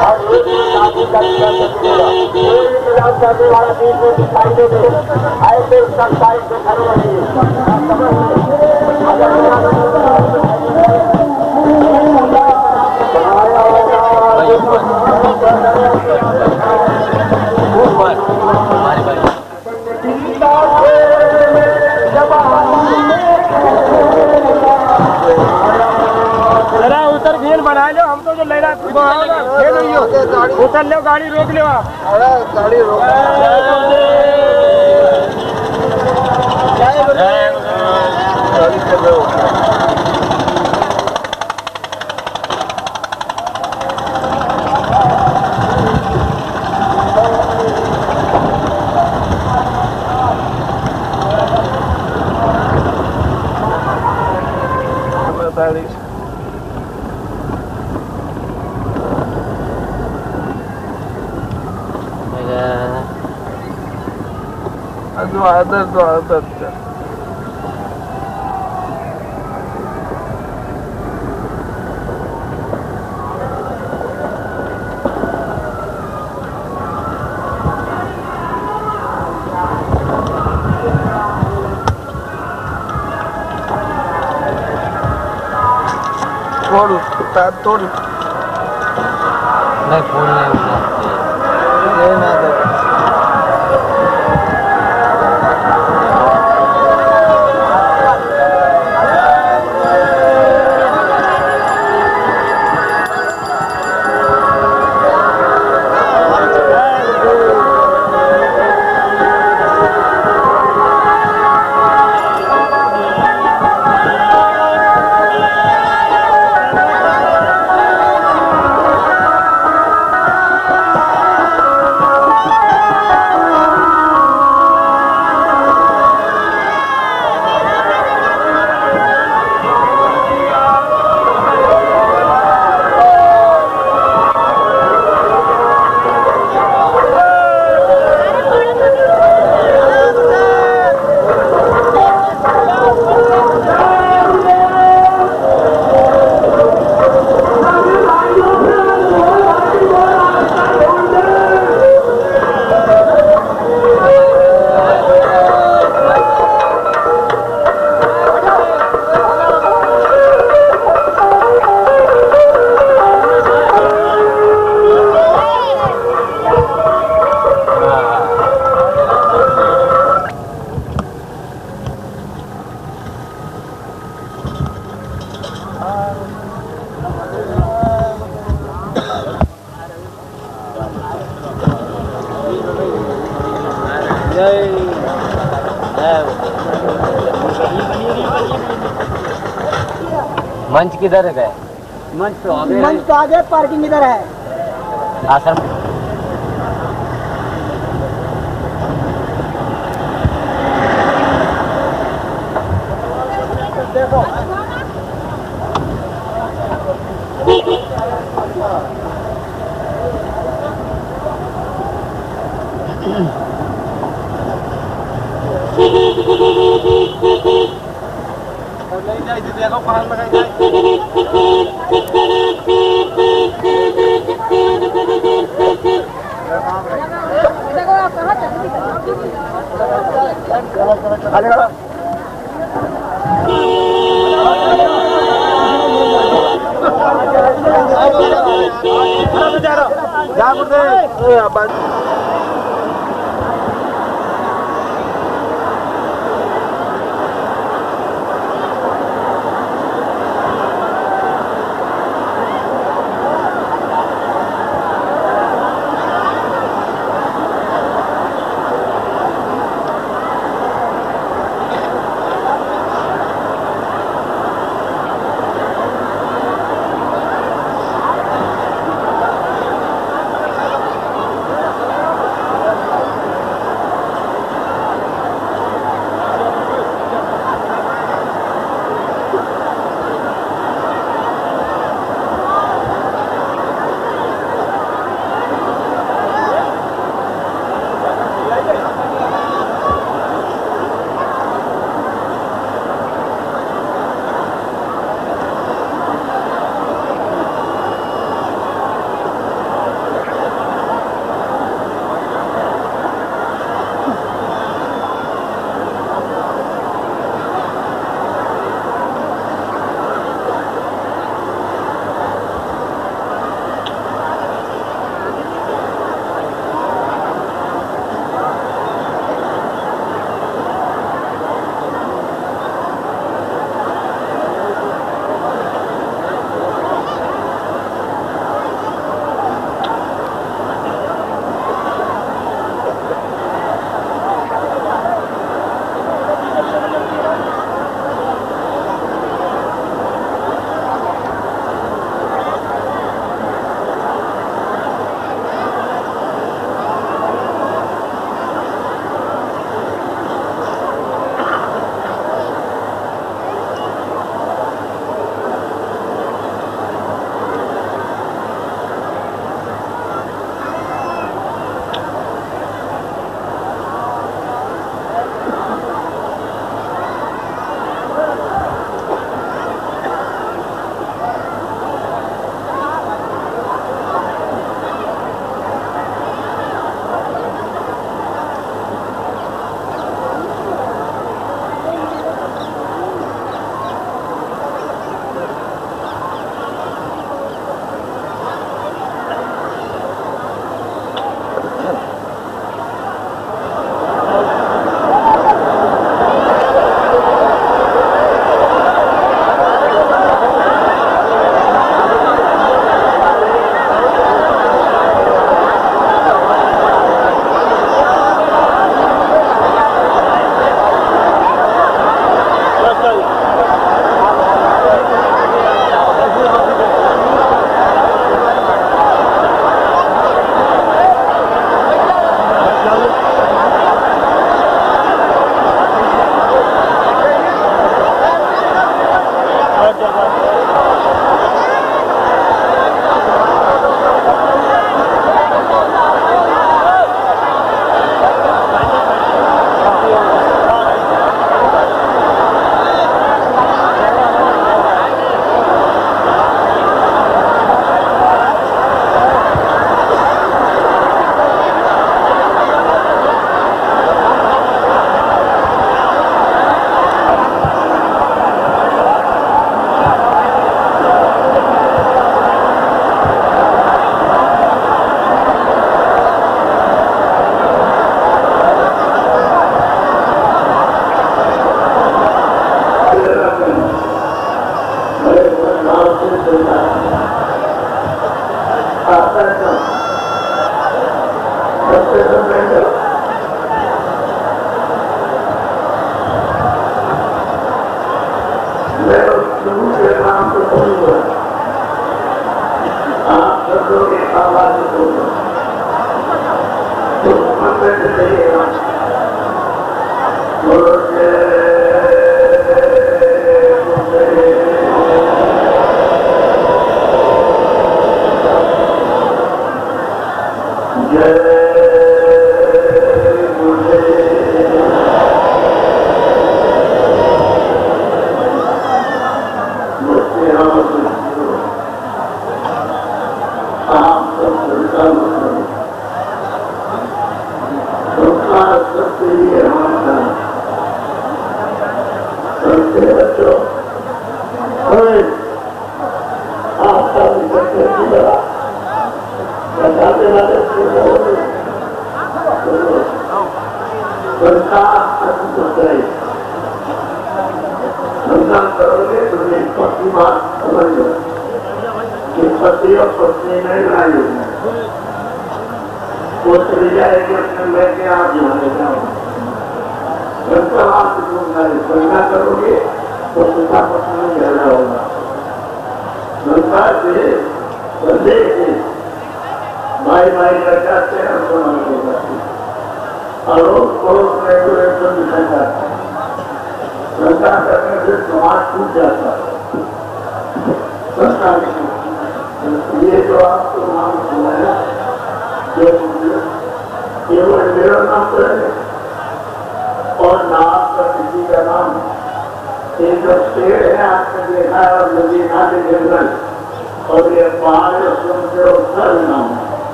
اور ایک آدمی کا کرنے والا بیچ میں دکھائی دے دے ایسے سب سائڈ میں کھڑے رہیے اتر گھیل بنا لو ہم تو جو لے رہا اتر لو گاڑی روک لو آپ گاڑی روک توڑ نہیں پھول منچ کدھر ہے گئے؟ منچ تو آگے پارکنگ ادھر ہے آسرم دیکھو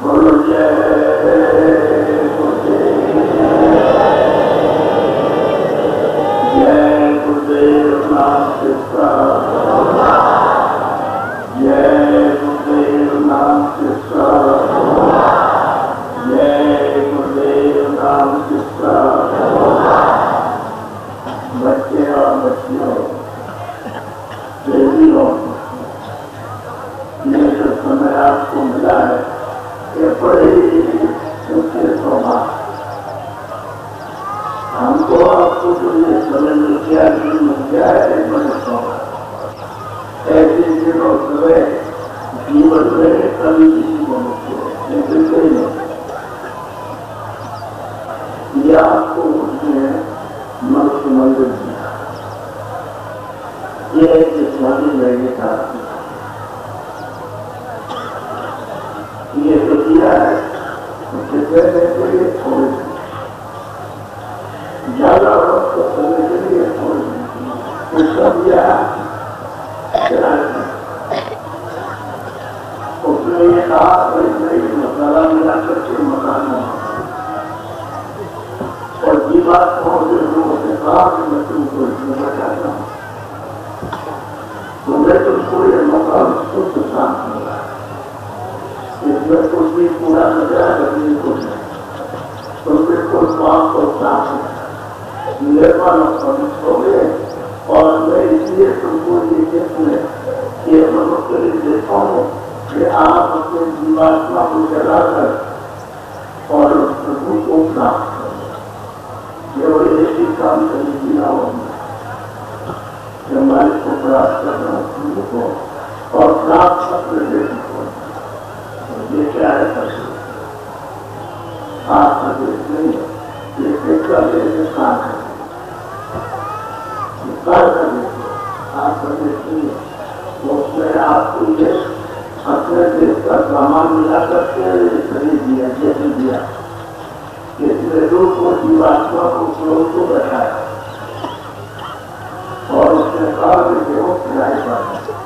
بولو جے مل گیا ہے ایسے دنوں سوے جیون میں کبھی کسی کو لیکن کوئی نہیں یہ آپ کو اس نے منش مندر دیا یہ ایک جسمانی لگے تھا یہ تو کیا ہے تھوڑے زیادہ وقت کرنے کے لیے تھوڑے سب اس نے یہ کہا مسالہ ملا کر کے مکان اور یہ بات لوگوں نے کہا کہ میں تم کو اس میں بچاتا ہوں تو میں تم کو یہ مکان خود صاف ملا اس میں کچھ بھی پورا نظر رکھنے کو تم بالکل صاف اور صاف مہربان ہو گئے اور میں اس لیے تم کو یہ کہتے ہیں کہ منوکری دیتا ہوں کہ آپ اپنے جیواتما کو جلا کر اور اس پربھو کو پراپت کرو یہ وہ ایک ہی کام کرنے کی نہ ہوگا کہ ہمارے کو پراپت کرنا پربھو کو اور پراپت اپنے دیکھ کو یہ کیا ہے پرسو آپ کا دیکھ نہیں یہ دیکھ کر لیے کام کریں کر دیکھو آپ کا دیکھ نہیں اس میں آپ کو یہ اپنے دیش کا سامان ملا کر کے خرید دیا جیسے دیا اس میں روح کو جیواتما کو کلوز کو بچایا اور اس نے کہا کہ وہ کھلائی پاتا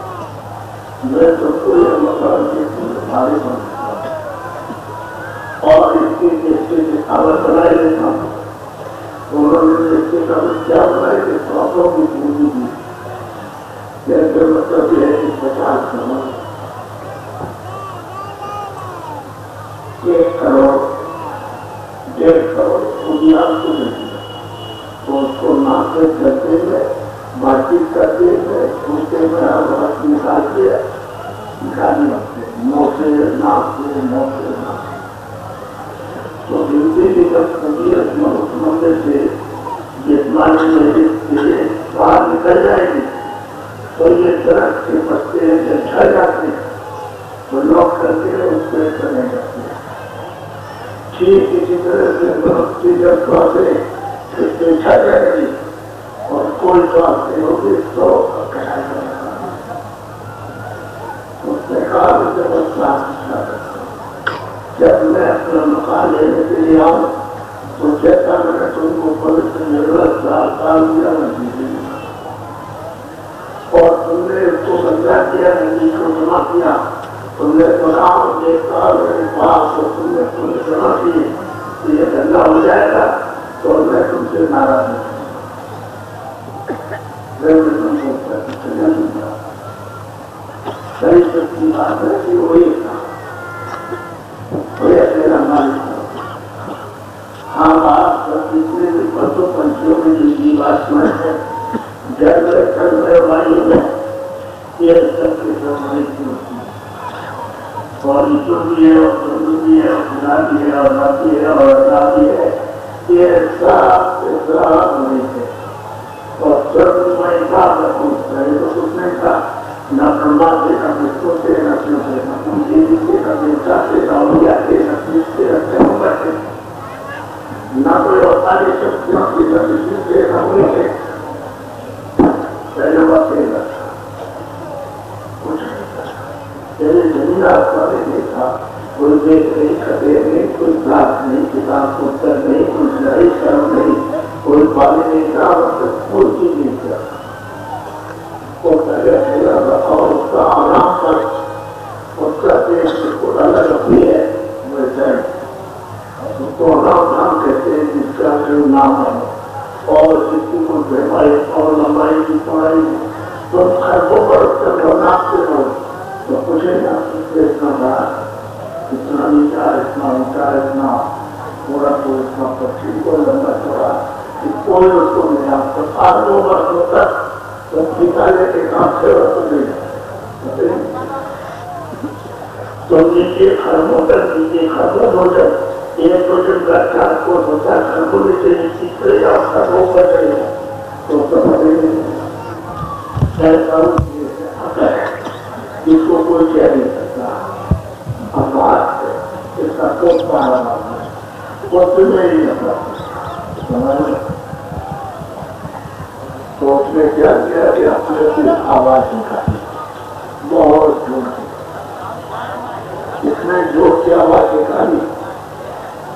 میں تو کوئی مکان کے تمہارے بن اور اس کے دکھاوت بنائی دیتا ہوں انہوں نے دیکھتے کا کیا بنائی کہ سوتوں کی پوری دی جیسے مطلب یہ ہے کہ 50 کروڑ 1 کروڑ 1.5 کروڑ دنیا کو دے دیا تو اس کو ناپے کرتے ہوئے بات چیت کرتے ہوئے چھوٹے میں آواز نکالتے نکالنے لگتے نو سے ناپ سے نو سے ناپ تو ہندی کی جب طبیعت مندر سے جسمانی محنت سے باہر نکل جائے گی تو یہ درخت کے پتے جب جھڑ جاتے ہیں تو لوگ کرتے ہیں اس پہ کرنے جاتے ہیں ٹھیک اسی طرح سے درخت کی جب پودے اس پہ جھڑ جائے گی اور کوئی بات نہیں ہوگی تو کہا جائے گا اس نے کہا کہ جب میں اپنا مکان لینے کے لیے آؤں تو کہتا میں نے تم کو پوتر ضرورت سال دیا ندی اور تم نے اس کو گندا کیا ندی کو جمع کیا تم نے بناؤ دیکھا میرے پاس اور تم نے جمع کی تو یہ گندا ہو جائے گا تو میں تم سے ناراض ہوں میں تم کو چلے دوں گا صحیح سچی بات ہے کہ وہی تھا میرا مالک ہاں آپ جتنے بھی پشو پنچھیوں میں جو جیواتما ہے جل میں تھل میں وایو میں یہ سب کے سب مالک ہوتی ہے اور جو بھی ہے اور چندو بھی ہے اور خدا بھی ہے اور راتی ہے اور اللہ بھی ہے یہ سب کے سب مالک ہے اور چند میں کہا پوچھتا ہے تو کچھ نہیں کہا نہ برہما سے نہ وشنو سے نہ شیو سے نہ دیوی سے نہ دیوتا سے نہ اولیاء سے نہ کرشن سے نہ پیغمبر سے نہ کوئی اور ساری شکتیوں کی نہ کسی سے نہ ہوئی سے پہلے وہ کہنا تھا کچھ نہیں تھا پہلے زمین آسمانے نہیں تھا کوئی دیکھ نہیں کھڑے نہیں کوئی کلاس نہیں کتاب پتر نہیں کوئی سلائی شرم نہیں کوئی پانی نہیں تھا کوئی چیز نہیں تھا اور اس کا آرام پر اس کا دیش کو الگ رکھی ہے اس کو آرام کہتے ہیں جس کا جو نام ہے اور جس کی کوئی بڑھائی اور لمبائی کی چوڑائی تو خربوں پر اس کا ناپتے ہو تو کچھ نہیں آپ اتنا بڑا اتنا نیچا اتنا اونچا اتنا پورا تو اتنا پچھی کو لمبا چوڑا کوئی اس کو نہیں آپ کو 8 برسوں تک تو نکالے کے کام سے تو نیچے خربوں تک نیچے خربوں بھوجن ایک بھوجن کا 4 کوس ہوتا ہے خربوں نیچے نیچے کرے گا خربوں پر چلے گا تو ایسا جس کو کوئی کہہ نہیں سکتا آواز ہے اس کا کوئی پارا ہے وہ تمہیں نہیں لگا تو اس نے کیا کیا کہ اپنے سے آواز نکالی بہت جھوٹ اس نے جھوٹ کی آواز نکالی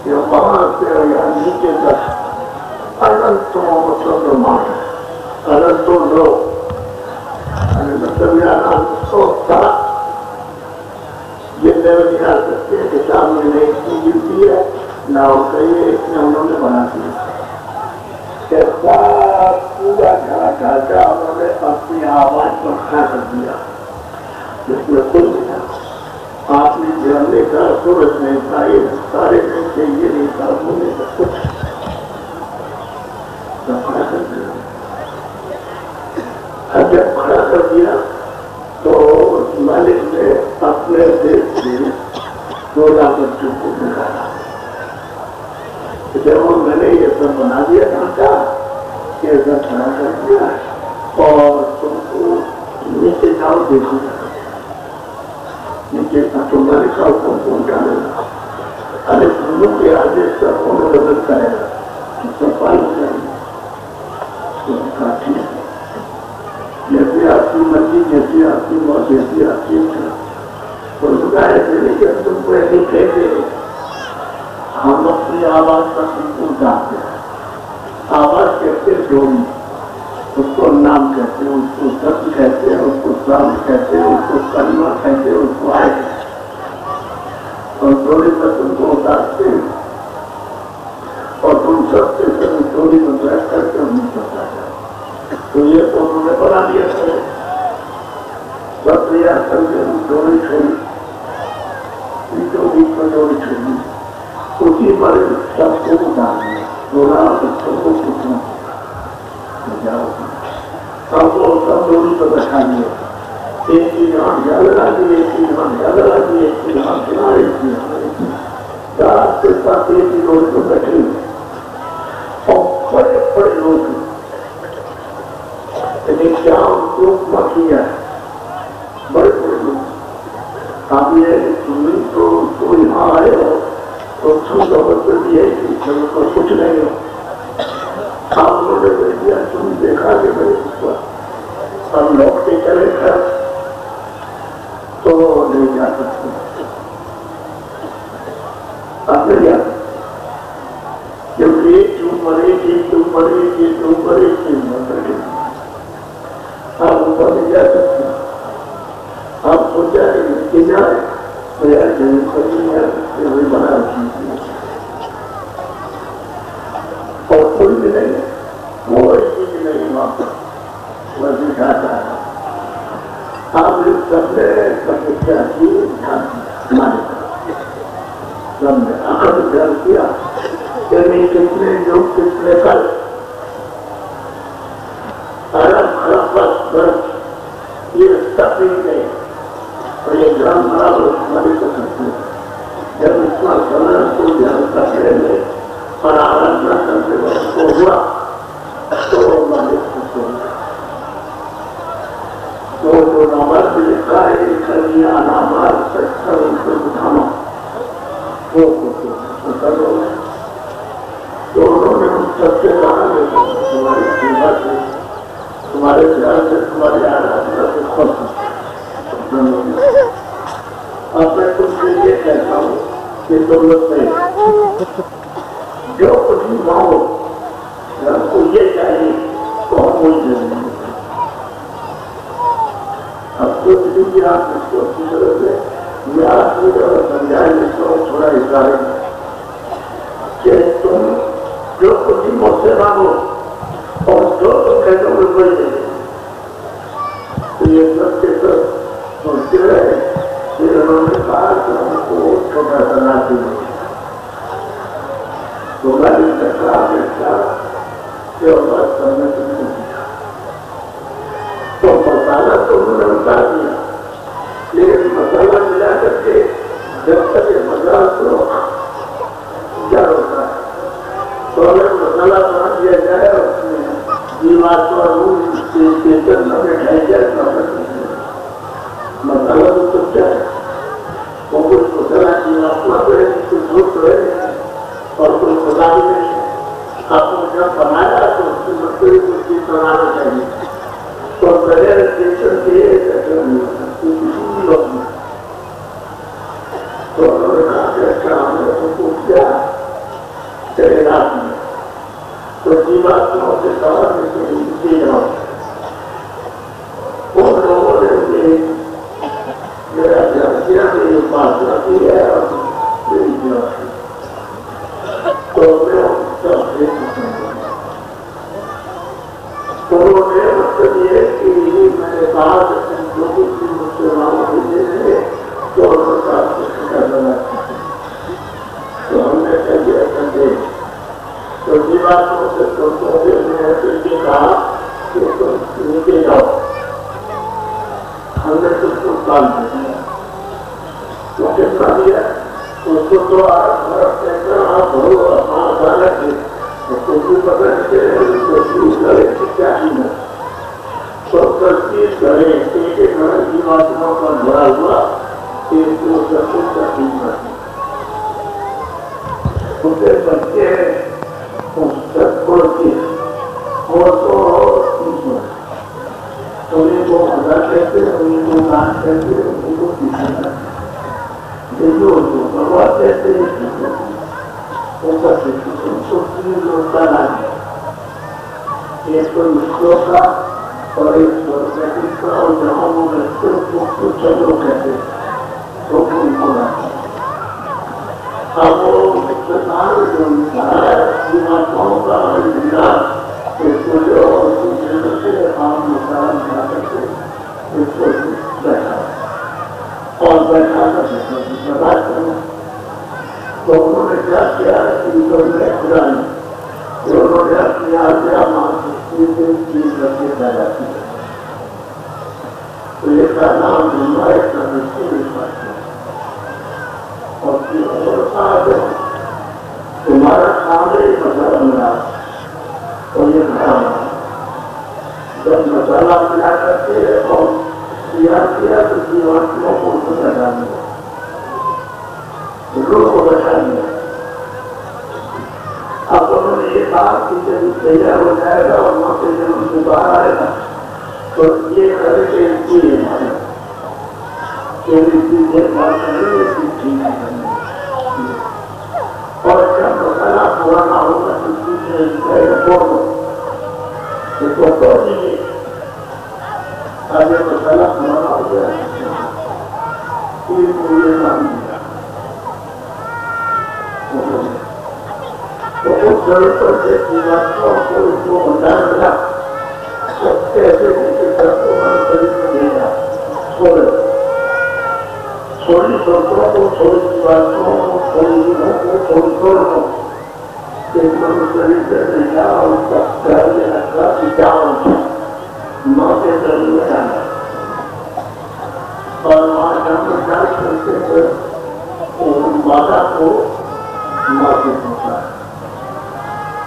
کہ وہاں سے یا نیچے تک انتوں مطلب مان انتوں لوگ مطلب یہاں سوچتا یہ نہیں آ سکتے کہ سامنے نے اتنی گرتی ہے نہ ہو کہیے اتنے انہوں نے بنا دیا پورا گھر ڈھانچا انہوں نے اپنی آواز پر کھڑا کر دیا جس میں کل ملا آپ نے جھرنے کا سورج نہیں تھا یہ سارے نہیں تھے یہ نہیں تھا ہونے کا کچھ کھڑا کر دیا جب کھڑا کر دیا تو مالک نے اپنے دیش سے 16 بچوں کو نکالا جب میں نے یہ سب بنا دیا ڈھانچا یہ سب کھڑا کر دیا اور تم کو نیچے جاؤ دیکھو نیچے تم مالک کا حکم پہنچا لینا ارے تمہوں کے آدیش کا کون بدل کرے گا سب پالو کریں تو کہا ٹھیک ہے جیسے آپ کی مرضی جیسے آپ کی موت جیسی آپ کی تو ایسے نہیں کہ تم کو ایسے کہتے ہم اپنی آواز کا تم کو جانتے ہیں آواز کہتے جوڑی اس کو نام کہتے ہیں اس کو شبد کہتے ہیں اس کو سام کہتے ہیں اس کو کلمہ کہتے ہیں اس کو آئے اور جوڑی پر تم کو اتارتے ہیں اور تم سب سے جوڑی میں بیٹھ کر کے ہم نہیں پتا جاتے تو یہ تو انہوں نے بنا دیا تھا سب لیا کر کے جوڑی چھوڑی جوڑی کو جوڑی چھوڑی اسی پر سب کو اتار دیا تھوڑا بچوں کو پوچھنا سب کو سب جوڑی پر بیٹھا دیا ایک کی جان جا لگا دی ایک کی جان جا لگا دی ایک کی جان چلا ایک کی چار کے ساتھ ایک کی جوڑی پر بیٹھے اور بڑے بڑے لوگ شام کو مکیا ہے بڑے بڑے لوگ آپ یہ تمہیں تو یہاں آئے ہو تو بھی ہے کہ کچھ نہیں ہو آپ لوگوں نے دیا تم دیکھا کہ میرے اوپر ہم لوٹ کے چلے گئے تو نہیں جا سکتے آپ نہیں جا سکتے کیونکہ ایک چوم مرے ایک چوم مرے ایک چوم مرے ایک چیز مرے آپ اوپر نہیں جا سکتے آپ سوچا کہ جائے تو یار جنگ پر نہیں آ سکتے وہی بنا رکھی اور کوئی بھی نہیں کوئی چیز نہیں وہاں پر وہ دکھاتا ہے آپ نے سب نے کیا کی مانے سب نے عقل خیال کیا یعنی کتنے جو کتنے کل یہ سب گئے اور یہ گرام برابر ہماری کو کرتے ہیں جب اس کا سمے کو دھیان کرتے ہیں اور آرادنا کرتے وقت کو ہوا تو مالک کو سوچا تو جو نامر بھی لکھا ہے کرنیا نامار سچتا ان کو اٹھانا وہ کو سوچا تو انہوں نے ان سب سے کہا کہ تمہاری سیوا سے تمہارے خیال سے تمہاری آرادنا سے خوش اب میں تم سے یہ کہتا ہوں کہ دولت میں جو کچھ بھی مانگو ہم کو یہ چاہیے تو ہم وہی دیں گے اب کچھ بھی آپ اس کو اچھی طرح سے میں آپ کی طرح سمجھائے لیتا ہوں تھوڑا اشارے کہ تم جو کچھ بھی مجھ سے مانگو اور جو تم کہتے ہو وہی دیں گے تو یہ سب کے سب سوچتے رہے پھر انہوں نے کہا کہ ہم کو چھوٹا سا ناچی نہیں تو میں نے کہا کہ بات کرنے سے نہیں دیا تو مسالہ تو انہوں نے بتا دیا لیکن مسالہ ملا کر کے جب تک یہ مسالہ تو کیا ہوتا ہے تو اگر مسالہ بنا دیا جائے اس میں دیوار مطلب تو کیا ہے وہ کوئی خدا کی اپنا کرے کوئی جھوٹ رہے اور کوئی خدا بھی نہیں ہے. آپ کو جب بنایا تو اس کی مطلب کچھ چیز بنانا چاہیے تو بغیر اسٹیشن کے کسی بھی لوگ میں تو انہوں نے کہا کہ اچھا ہم نے ان کو کیا چلے رات میں تو جیوات سے سوال کی جاؤ ان لوگوں نے میرا جانچیا میں یہ بات رکھی ہے اور میری جانچ تو میں سب دیکھ انہوں نے مطلب یہ کہ میں نے کہا کہ لوگوں کی مسلمانوں کے لیے تو انہوں کا کرنا تو ہم نے کہہ دیا تو جیواتوں سے سوچوں کے میں نے کہا کہ تم نیچے جاؤ ہم نے تم کو کام دیا تو کتنا دیا اس کو تو آپ تو بھی پتہ کرے کیا نہیں تو تصدیق کرے ایک جیواتوں کا بڑا ہوا ایک دو سب اسے بچے اور تو انہیں کو خدا کہتے ہیں انہیں کو نان کہتے ہیں انہیں کو پیچھا یہ جو بھگوان کہتے ہیں ان کا ہوتا ہے ایک تو مشکلوں کا اور ایک سرسٹی کا اور جہاں وہ رہتے ہیں چلو کہتے ہیں تو ان کو رہتا اب وہ مستقبل جو نکالا ہے جیواتوں کا زندہ اس کو جو سے عام مسائل بنا کرتے اس کو بیٹھا اور بیٹھا کر بتا کرنا تو انہوں نے کیا کیا ان کو میں خدا نہیں انہوں نے اپنی آجا چیز رکھے پیدا کی تو یہ کا نام جمعہ اور تمہارا کام ہے مسئلہ ملا اور یہ کام جب مسئلہ ملا کرتے ہیں اور کیا تو جیواتوں کو بچا دیا روح کو بچا دیا. اب انہوں نے یہ کہا کہ جب تیار ہو جائے گا اور وہاں سے جب ان سے باہر آئے گا تو یہ کرے کہ ان کی اور جب مسئلہ پرانا ہوگا تو اب یہ مسئلہ پرانا ہو گیا تو اس جگہ پر جیواتوں کو اس کو بتا ملا کیسے تھوڑی سوچوں کو تھوڑی جیواتوں کو تھوڑی دنوں کو تھوڑی چھوڑوں ایک منصری سے نہیں اور سب پہلے رکھا جاؤ ماں کے ضرور جانا اور وہاں جب جا کرتے تھے ماتا کو ماں کے پوچھا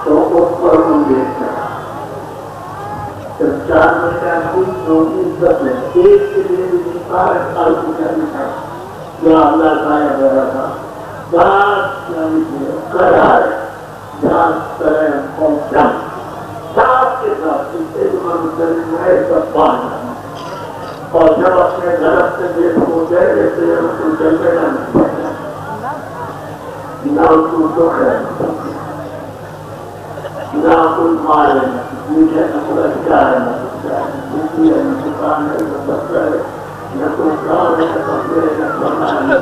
تو اس پر ہم دیکھتے ہیں جب 4 مہینہ کچھ لوگ عزت ہے ایک کے لیے بھی 4 سال کی کرنی تھا جو اللہ کھایا گیا تھا بات کرائے جان کرے پہنچا ساتھ کے ساتھ ایک منصری ہے سب پانا اور جب اپنے گھر سے دیکھ ہو جائے جیسے ہم کو چلنے نہ ان کو ہے نہ کوئی مارے میٹھے نہ کوئی ادھکار ہے نہ دکان ہے نہ دفتر ہے نہ کوئی کام ہے نہ کپڑے نہ کھانا ہے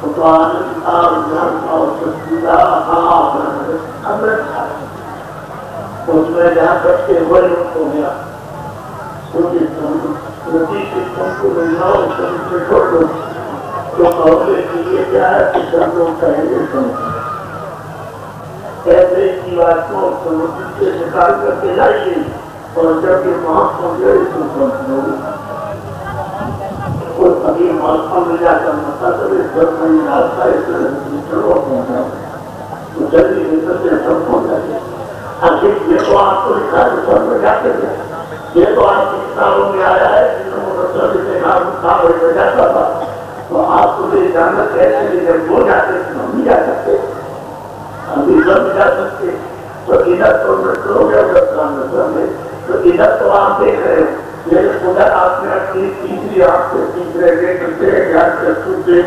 تو آنند اور جان اور سستا امرت اس میں جہاں تک کہ وہی ہو گیا کو ملنا سے چھوڑ دو تو قابل کے لیے کیا ہے کہ سب لوگ پہلے سمجھیں ایسے کی بات کو سمجھ سے نکال کر کے لائیے اور جب یہ وہاں پہنچے تو سمجھ لو کوئی ابھی موقع مل جاتا مسئلہ اس وقت میں راستہ اس طرح سے چلو پہنچا تو جلدی نکلتے سب ہو جاتے آخر یہ تو آپ کو لکھا ہے سب میں جاتے ہیں یہ تو آپ کی کتابوں میں آیا ہے جاتا تھا تو آپ کو یہ جاننا کہتے ہیں جب وہ جاتے ہیں ہم نہیں جا سکتے ابھی سب جا سکتے تو ادھر تو ہو گیا تو ادھر تو آپ دیکھ رہے ہو لیکن ادھر آپ نے اپنی تیسری آپ سے تیسرے گیٹ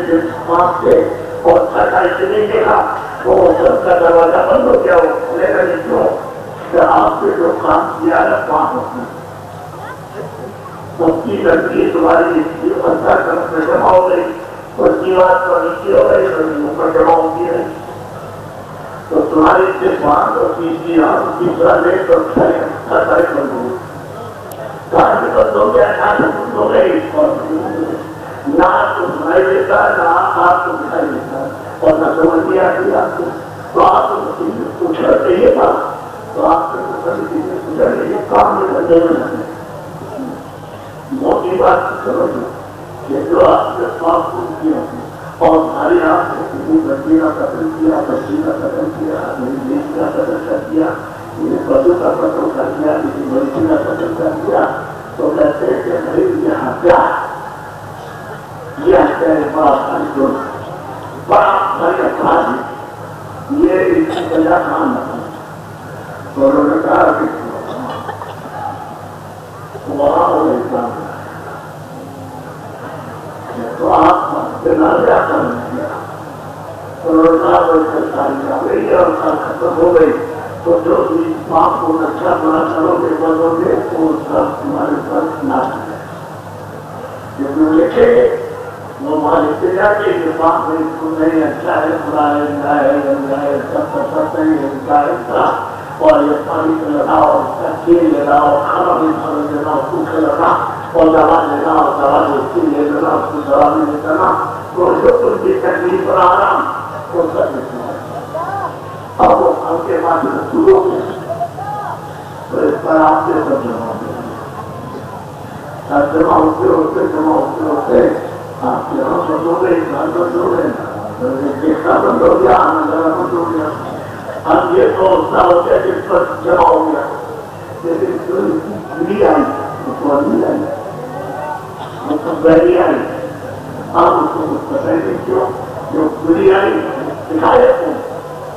سے وہاں سے اور چھٹا سے نہیں دیکھا تو سب کا دروازہ بند ہو گیا وہ لیکن کیوں کہ آپ نے جو کام کیا ہے وہاں اس کی لڑکی تمہاری طرف میں جمع ہو گئی اس کی بات پر نیچے ہو گئی اوپر جمع ہوتی ہے تو تمہاری صرف وہاں تو تیسری آپ تیسرا لے تو سارے بند ہو کار بھی بند ہو گیا نہ بند ہو گئی نہ تو سنائی دیتا نہ آپ کو دکھائی دیتا اور نہ سمجھ میں آتی آپ کو تو آپ کو پوچھنا چاہیے تھا تو آپ کو پوچھا چاہیے کام میں کرنے میں موٹی بات سمجھو کہ جو آپ نے پاک کیا اور ہمارے آپ نے کسی بچی کا قتل کیا بچی کا قتل کیا میری بیٹی کا قتل کر دیا میرے بچوں کا قتل کر دیا کسی بچی کا قتل کر دیا تو کہتے ہیں کہ نہیں یہ ہتیا بڑا خالی بڑا بڑا خالی یہ اس کی وجہ خان تو انہوں نے کہا کہ وہاں انسان تو آپ جنازہ کرنے کیا اور ختم ہو گئی تو جو بھی آپ کو اچھا بنا کرو گے بنو گے وہ سب تمہارے پاس نہ لکھے وہ مالک سے جا کے یہ بات نہیں اچھا ہے برا ہے گندا ہے گندا ہے سب کا سب نہیں ہے کا ایسا اور یہ پانی سے لگاؤ تیل لگاؤ کھانا بھی لگاؤ سوکھے لگا اور دوا لگاؤ دوا اس کے لیے لگا اس کو دوا بھی نہیں کرنا تو جو تم کی تکلیف اور آرام وہ سب اب وہ ہم کے بعد شروع ہو گئے تو اس پر آپ سے سب جمع ہوتے آپ کے یہاں بند ہو گئے گھر بند ہو گئے دیکھنا بند ہو گیا آنا جانا بند ہو گیا اب یہ تو اتنا ہو گیا جس پر جمع ہو گیا لیکن گلی آئی تو نہیں آئی مطلب بہری آئی آپ اس کو بتائیں گے کیوں جو گلی آئی دکھائے تھے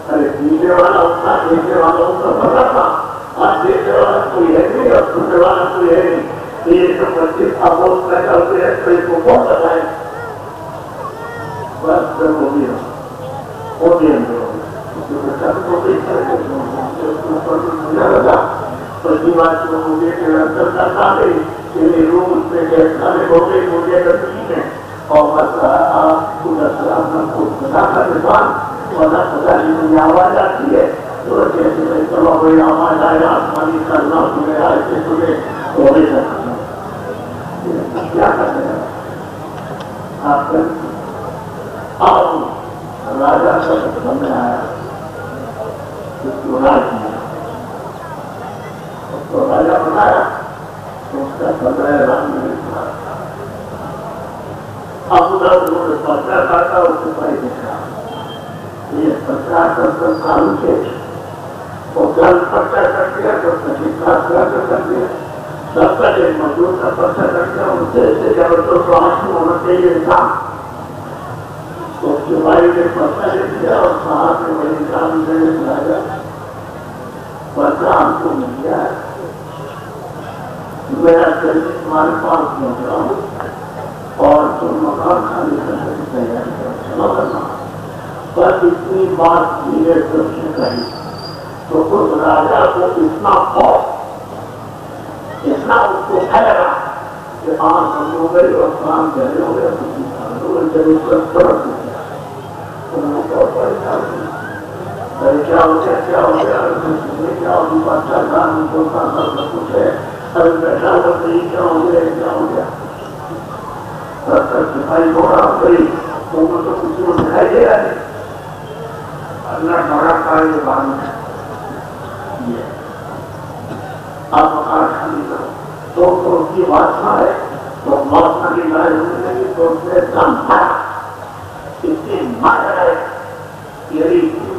ارے پینے والا اتنا دیکھنے والا اتنا پتا تھا آج دیکھنے والا کوئی ہے نہیں اور سننے والا کوئی ہے نہیں یہ جو 25 آبوز پیدا ہوتے ہیں تو اس کو کون بتائے بس ہو گیا ہو گیا پچھلی بات جو مجھے کرتا گئی روز میں کھانے ہو گئی مجھے ٹھیک ہے اور بس آپ کو خدا کا نظام خدا خدا کی مجھے آواز آتی ہے تو جیسے چلو بھائی آواز آیا آسمانی کرنا تمہیں ایسے تمہیں ہو نہیں سکتا کیا کرتے ہیں آپ راجا کا سمجھ آیا تو راجا بنایا تو اس کا سمے رنگ نہیں اب ادھر پرچا کاٹا اس کو پائی دیکھا یہ 50 سال کے وہ کل پرچا کر دیا تو کر دیا سب کا ایک مزدور کا پرچا کر دیا ان سے زبردست آنسو ہونا چاہیے انسان تو بھائی نے پرچا لے دیا اور صاحب نے بڑی کام سے راجا پرچا ہم کو مل گیا ہے میرا جلدی تمہارے پاس پہنچ رہا ہوں اور تم مکان خالی کرنے کی تیاری چلو کرنا بس اتنی بات میرے طرف سے کہی تو اس راجا کو اتنا خوف اتنا اس کو پھیلا کہ آنکھ بند ہو گئی اور کام گہرے ہو گیا جب اس کا طرف ہو گیا انہوں نے پریشان کیا ہو گیا کیا ہو گیا کیا ہو گیا بادشاہ جان کو کچھ ہے ارے بیٹھا کر نہیں کیا ہو گیا کیا ہو گیا سپاہی گھوڑا ہو گئی تو کسی کو دکھائی دے رہا ہے اللہ بڑا کام یہ باندھ ہے آپ مکان خالی کرو تو اس کی بادشاہ ہے تو بادشاہ کی لڑائی ہونے لگی تو اس نے دم پایا اتنی مار ہے یہی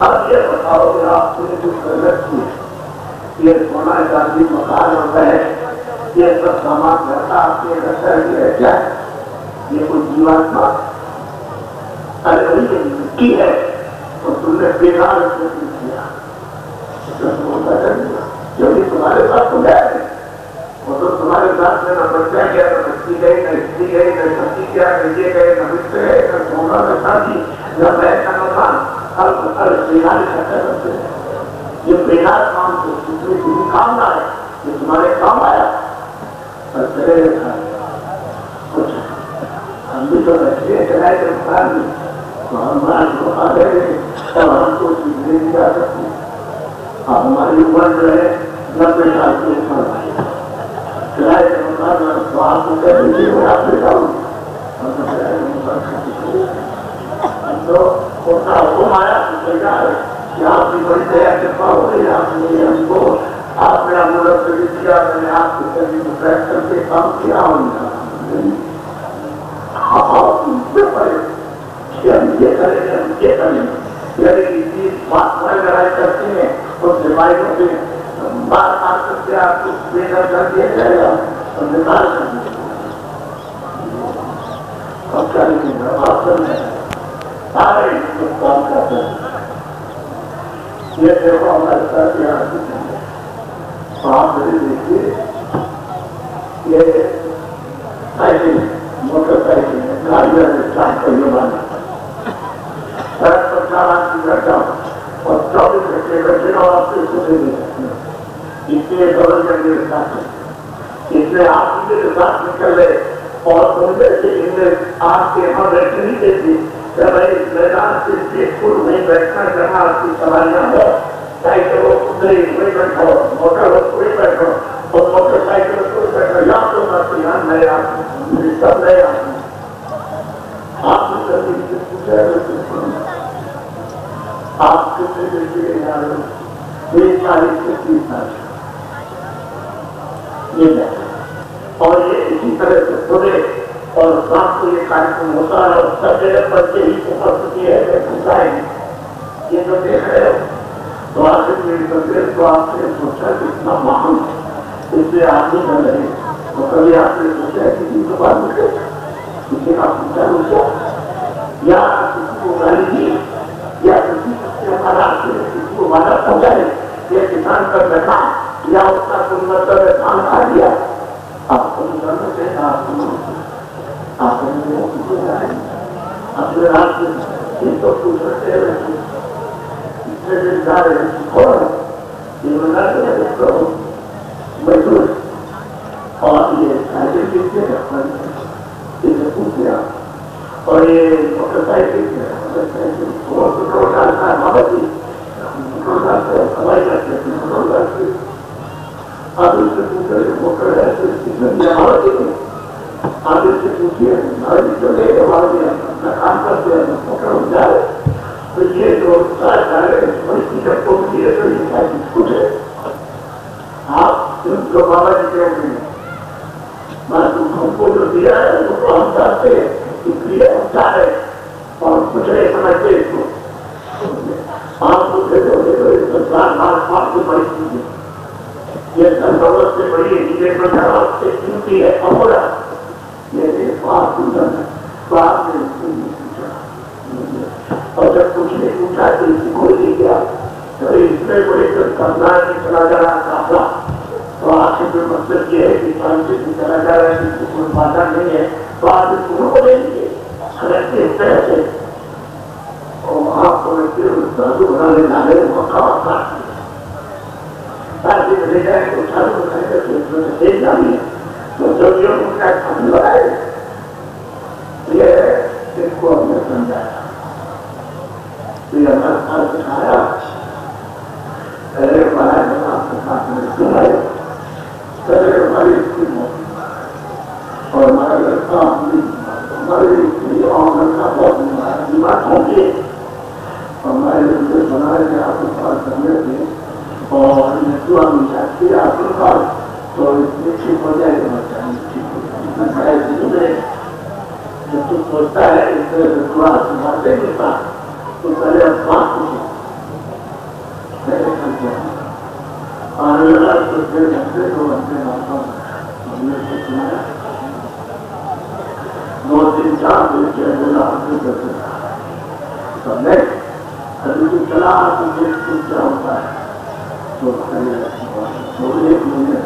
اب یہ بتاؤ کہ آپ نے جو غلط کی یہ سونا چاندی مکان ہوتا ہے یہ سب سامان کرتا آپ کے رکھا ہے کیا ہے یہ کوئی جیوان تھا ارے وہی مٹی ہے اور تم نے بیکار کیا جو بھی تمہارے ساتھ ہو گیا وہ تو تمہارے ساتھ میں نہ بچہ گیا نہ بچی گئی نہ استری گئی نہ سبزی کیا نہ یہ گئے نہ مٹر گئے نہ سونا نہ شادی نہ بیٹھ کا مکان ہر بیکار کرتے ہیں یہ بیکار کام تو دوسرے کسی کام نہ ہے یہ تمہارے کام آیا اور چلے کچھ ہم بھی تو رکھے چلائے تھے مکان بھی تو ہم آج کو آ گئے اور ہم کو چیز نہیں جا سکتے اب ہماری عمر جو ہے 90 سال کی عمر ہے چلائے تھے مکان تو آپ کو کہہ دیجیے میں آپ سے جاؤں تو ہوتا حکم آیا تو سرکار کہ آپ کی بڑی دیا کرپا ہو گئی آپ نے ہم کو آپ میرا مدد کر دیا میں نے آپ کے سبھی کو بیٹھ کر کے کام کیا یہ کریں گے ہم یہ کریں گے یعنی چیز بات لڑائی کرتے ہیں اور سپاہیوں سے بار بار کرتے آپ کو بے گھر کر دیا جائے گا اور نکال کر دیا اب کیا لکھیں گے آپ کرنے سارے کام کرتے ہیں یہ دیکھو ہمارے ساتھ یہاں آپ میرے دیکھیے یہ سائیکل موٹر سائیکل ہے گاڑیاں سے چار پہیے باندھا سڑک پر 4 آدمی بیٹھا اور 24 گھنٹے بیٹھے اور آپ سے سنے نہیں سکتے اتنے ڈبل جنگے کے ساتھ اتنے آپ کے ساتھ نکل رہے اور سمجھے کہ انہیں آپ کے یہاں بیٹھے نہیں دیتی کہ بھائی اس میدان سے پیسفل نہیں بیٹھنا جہاں آپ کی سواریاں ہو سائیکل ہو کتری کوئی بیٹھو موٹر ہو کوئی بیٹھو اور موٹر سائیکل کوئی بیٹھو یا تو بات یہاں نئے آپ سب نئے آپ نے کبھی سے پوچھا آپ کتنے دیکھیے یار 20 تاریخ سے 30 تاریخ یہ اور یہ اسی طرح سے تھوڑے اور رات کو یہ کارکرم ہوتا ہے اور سب جگہ بچے ہی کو پستی ہے پوچھائیں یہ جو دیکھ رہے ہو تو آخر میری تصویر تو آپ نے سوچا کہ اتنا مہم اس سے آدمی نہ رہے تو کبھی آپ نے سوچا کسی کو بات ملے کسی کا پوچھا روچا یا کسی کو گالی دی یا کسی سے ہمارا کسی کو مانا پہنچائے یا کسان کا بیٹھا یا اس کا کوئی مطلب کام کھا دیا آپ کو کرنا چاہیے آپ اپنے رات میں تو پوچھ رکھتے ہیں اور یہ اور یہ موٹر سائیکل ہوائی جاتے آپ اس سے پوچھے موٹر آپ اس سے پوچھیے جو لے کے باہر دیا اپنا کام کرتے ہیں موٹر ہو جائے تو یہ جو پوچھے آپ جو بابا جی کے ہم کو جو دیا ہے وہ تو ہم چاہتے ہیں اس لیے ہم چاہ رہے اور کچھ نہیں سمجھتے اس کو آپ کو آپ سے بڑی چیز ہے یہ دن دولت سے بڑی ہے سے قیمتی ہے امرا یہ آپ تو آپ نے اور جب کچھ نہیں پوچھا تو اس کو نہیں کیا اس میں بڑے کرنا نہیں چلا جا رہا قافلہ تو آپ کے مقصد یہ ہے کہ فرانسی سے چلا جا رہا ہے جس کو کوئی بادہ نہیں ہے تو آپ اس کو لے لیجیے خریدتے اس طرح سے اور آپ کو سازو بنانے جانے موقع کاٹ تاکہ لے جائے تو سازو بنانے کا سوچنے سے دیکھ جانی ہے تو جب یہ ان کا کھانے لگائے یہ اس کو ہم نے سمجھایا یہ ہمارا سال سکھایا پہلے ہمارا جناب کے ساتھ میں سنائے پہلے ہماری اسکول موت اور ہمارا لڑکا ہمارے اسکول اور لڑکا بہت دماغ ہوگی ہمارے لڑکے بنائے گئے آپ کے پاس کرنے تھے اور جو ہم چاہتے ہیں آپ کے پاس تو اس میں ٹھیک ہو جائے گا جب تو سوچتا ہے اس طرح سے تھوڑا سنبھالتے کے ساتھ تو پہلے افواہ آنے لگا تو پھر گھنٹے 2 گھنٹے آتا ہم نے سنایا 2 3 4 دن کے کرتے تو میں ابھی تو چلا تو دیکھ کیا ہوتا ہے تو ایک مہینے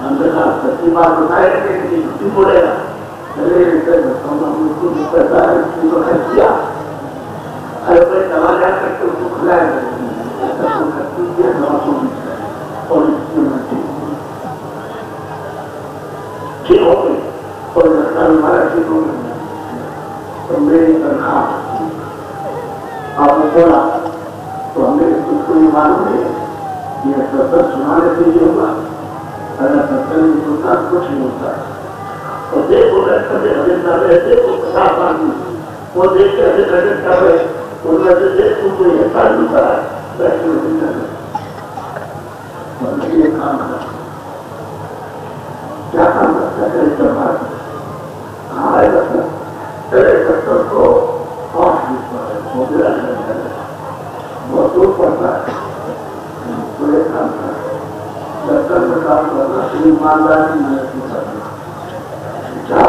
ہم نے کہا سچی بات بتائے کہ چھٹی بولے گا چلے پیسہ ہے اس کو خرچ کیا ارے بھائی دوا جا کر کے اس کو کھلایا اور ٹھیک ہو گئی اور لڑکا ہمارا ٹھیک ہو گیا تو میری تنخواہ آپ نے بولا تو ہمیں اس کو یہ معلوم نہیں یہ سفر سنانے سے یہ ہوگا اگر سفر نہیں ہوتا کچھ نہیں ہوتا اور دیکھو دیکھو 50 آدمی وہ دیکھ کے ایسے گھٹن کر رہے ان میں سے دیکھ تم کو یہ کام نہیں کرا بیٹھے یہ کام کرا کیا کام کرتا ہے ہمارے پہلے سفر کو بہت دور پڑتا ہے پورے کام دفتر میں کام کرنا ایمانداری محنت کرنا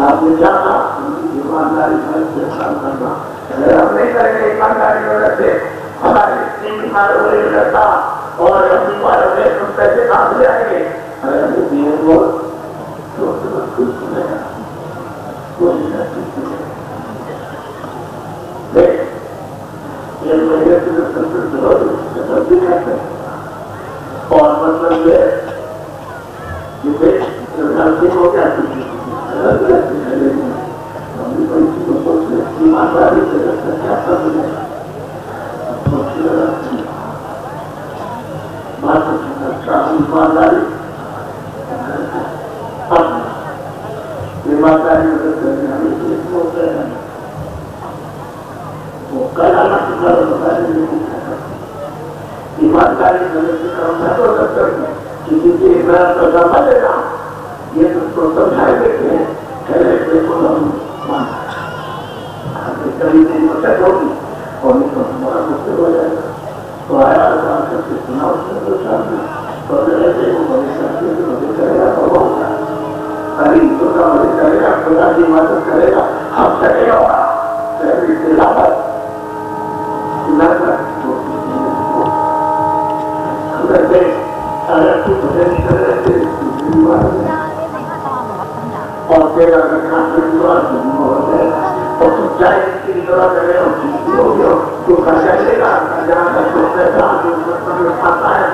آپ نے چاہا ایمانداری محنت سے کام کرنا اگر ہم نہیں کریں گے ایمانداری محنت سے ہمارے تین بیمار ہوئے رہتا اور ہم بیمار ہوئے تو پیسے کہاں سے آئیں گے اگر ہمیں دیے وہ کچھ سنے گا کوئی اور مطلب یہ ہو گیا ایمانداری سے ایمانداری مدد کرنے ہوتے ہیں وہ کل آنا ایمانداری مدد سے کرنا تو دفتر میں کسی کی عبادت کا سمجھا دے گا یہ تو سمجھائے دیتے ہیں دیکھو ہم کبھی دن مدد ہوگی اور نہیں تو ہمارا مشکل ہو جائے گا تو آیا کر کے سنا اس نے تو چاہتے تو ایسے وہ مدد کرے گا تو ہوگا ابھی تو کا مدد کرے گا خدا کی مدد کرے گا ہم چلے گا اور تیرا اور تم چاہے اس کی ضرورت ہے تو خرچہ لے گا جہاں تک تو پیسہ کھاتا ہے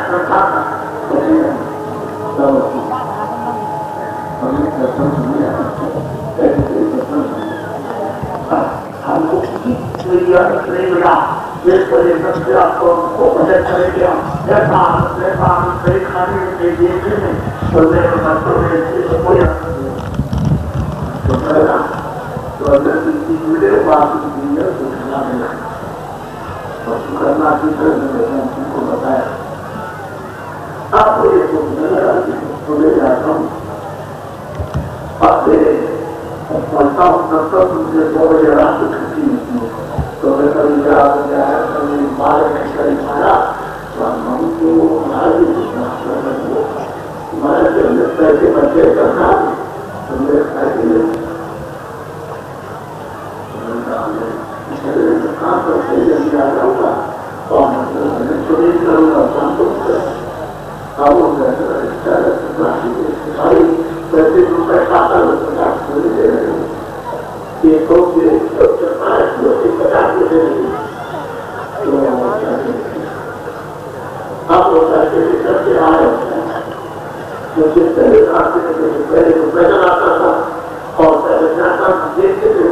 ہم کو نہیں ملا جس وجہ سے آپ کو مدد کرے گا کھانے کے لیے تو اگر کسی ملے بات تو کھانا ملا اور کرنا تم کو بتایا آپ کو یہ تو لے جاتا ہوں آپ پڑھتا ہوں تب تک مجھے 2 بجے رات کو چھٹی ملتی ہے تو میں کبھی رات ہو گیا ہے کبھی 12 گھنٹے کھایا تو ہم کو ہمارے پیسے بچے کرنا تو میرے پیسے کام کرتے جلدی آ جاؤں گا اور چوری کروں گا کام کروں پیسے روپئے کھاتا ہے 50 چوری دے رہے ہیں یہ کو 50 دے رہے ہیں آپ ہوتا ہے کہ آئے ہوتا ہے مجھے پہلے پہلے تو پیدل آتا تھا اور پہلے جاتا دیکھتے تھے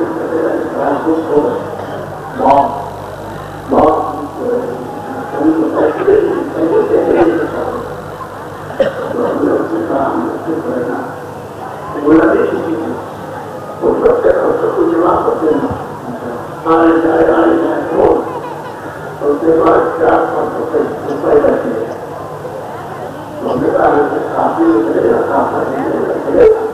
خوش ہو گئے بہت بولا نہیں کو جواب کرتے ہیں آئے جائے ہو اور اس کے بعد 4-5 روپئے رہتے ہیں تو ہم نے کہا کافی چلے گا کافی چلے گا چلے گا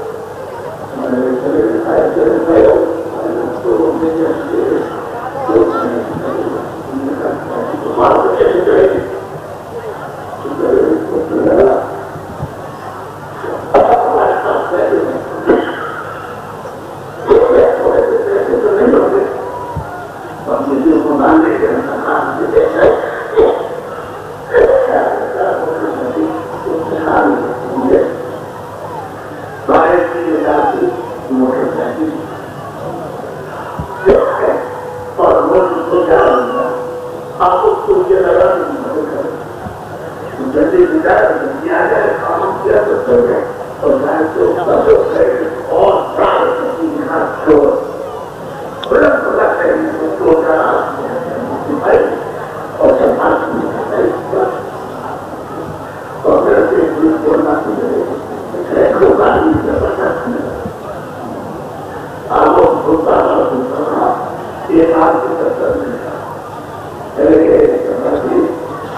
یہ بات کو تسل ملتا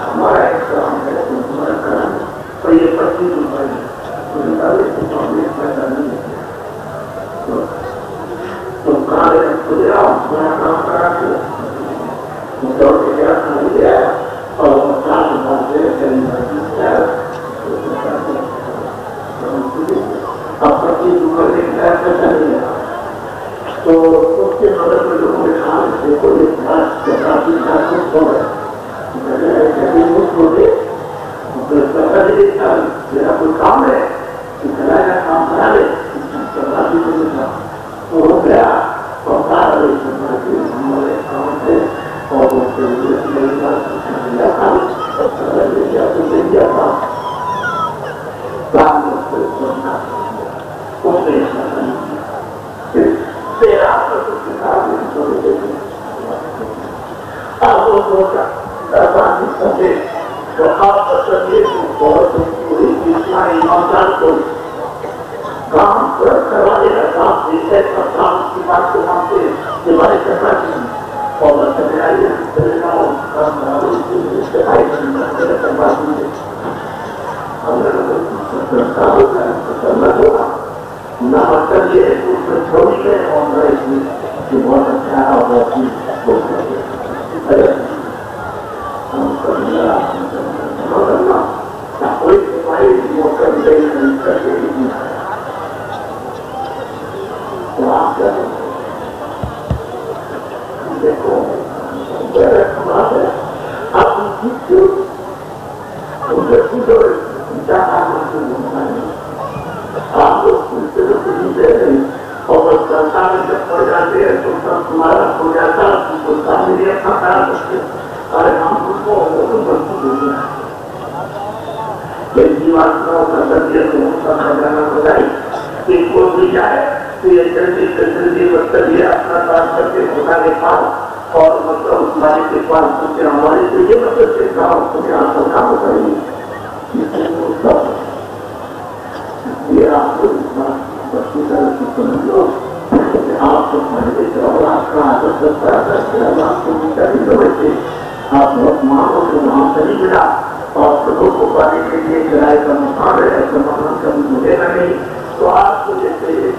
ہمارا ایک کام ہے تمہارا کرنا اور یہ 25 روپئے پیسہ نہیں تم کہاں خود آؤ تمہارا کام کرا کے دوڑ کے کیا کھانے گیا اور وہ 4 بات سے اب 25 روپئے پیسہ نہیں ہے تو اس کے مدد میں لوگوں نے کہا دیکھو یہ کافی ہو رہا ہے میرا کوئی کام ہے کام کرا لے تو ہو گیا اور ہمارے کام تھے اور کام کروانے کا کام کام کی بات کو مانتے ہمارے کرنا چاہیے اور نہ مطلب یہ اس میں چھوڑی گئے اور بہت اچھا اور بہت کوئی سپاہی موقع نہیں کر کے تو آپ دیکھو بات ہے آپ آپ لوگ اور بس سنسا میں جب پڑ جاتے ہیں تو سب تمہارا ہو جاتا تو سامنے اپنا خیال رکھتے ارے ہم کو جیوان کا طبیعت جانا ہو جائے کہ کوئی بھی جائے تو یہ جلدی مطلب یہ اپنا کام کر کے خدا کے پاس اور مطلب ہمارے کے پاس ہمارے تو یہ مطلب سے کام کام کریں گے یہ آپ کو آپ کو آپ بہت مانگو تو وہاں سے نہیں ملا اور لوگوں کو پانے کے لیے کرائے کا مقام ہے ایسا مقام کبھی ملے گا نہیں تو آپ کو جیسے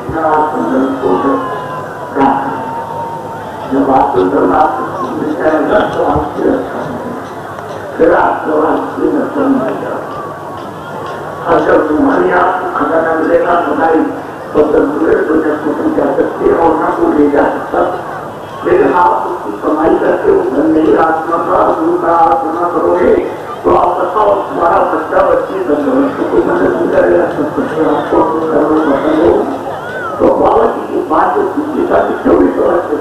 جب آپ کو مل جائے گا تو آپ سے اچھا پھر آپ کو اگر تمہاری آپ کو کھانا نہ ملے گا بنائی تو ضرورت تو جب کو تم جا سکتے اور نہ کو لے جا سکتا لیکن آپ اس کی کمائی کر کے وہ گھر نہیں آسما کا آپ نہ کرو گے تو آپ بتاؤ تمہارا بچہ بچی کوئی مدد نہیں کرے گا سب کچھ آپ کو پسند ہو تو بابا جی کی بات جو دوسری شادی کیوں نہیں کرتے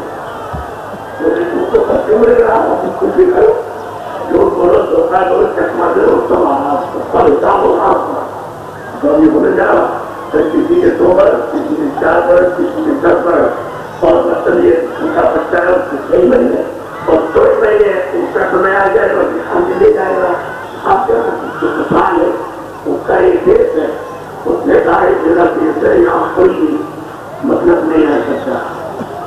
تم کو کرتے ہوئے گا کچھ بھی کرو جو بولو دوسرا لوگ چشمہ دے اس کا حساب ہوگا کبھی بولے جا کسی کے 2 برس کسی کے 4 برس کسی کے 10 برس اور مطلب یہ ان کا بچہ ہے اس کے 6 مہینے اور 2 مہینے اس کا سمے آ جائے گا ہم لے جائے گا آپ کیا جو کسان ہے اس کا ایک دیش ہے اس نے کہا ہے میرا دیش ہے یہاں کوئی مطلب نہیں رہ سکتا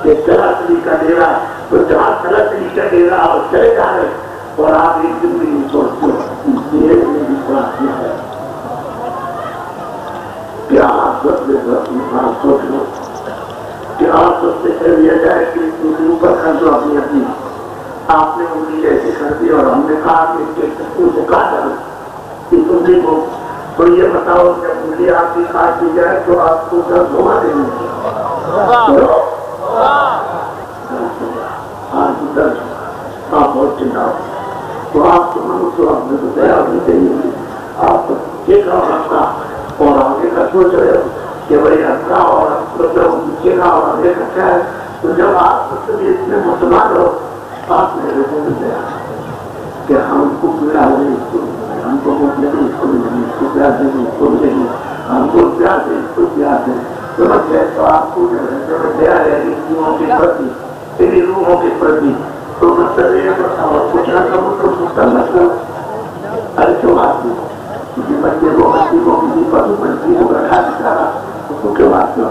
کہ چلا چلی کا ڈیرا تو جہاں چلا چلی کا ڈیرا اور چلے جا رہے اور آپ ایک دن میں نہیں سوچتے کیا آپ سب سے سوچ لو کہ آپ سب سے کہہ دیا جائے کہ اوپر کر دو اپنی اپنی آپ نے انگلی ایسے کر دی اور ہم نے کہا کہ سے کہا جانا کہ تم دیکھو تو یہ بتاؤ جب انگلی آپ کی کاٹ دی جائے تو آپ کو درد ہوگا نہیں آپ درد آپ بہت چنتا ہو تو آپ کو تو آپ نے بتایا نہیں چاہیے آپ دیکھ رہا رکھا اور آگے کا سوچ رہے ہو کہ بھائی اچھا اور نیچے کا اور آگے کا کیا ہے تو جب آپ اتنے مسلمان ہو آپ میرے کو دیا کہ ہم کو پیڑا ہو ہم کو نہیں اس کو ملیں اس کو پیار دیں اس کو ملیں گے ہم کو پیار دیں اس کو پیار دیں سمجھ گئے تو آپ کو دیا ہے روحوں کے پرتی تیری روحوں کے پرتی تو مطلب یہ بتاؤ کچھ نہ کروں تو کچھ کرنا کرو ارے کیوں بات نہیں کسی بچے کو بچی کو کسی پشو پنچھی کو رکھا دکھا رہا اس کو کیوں بات کیوں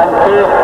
29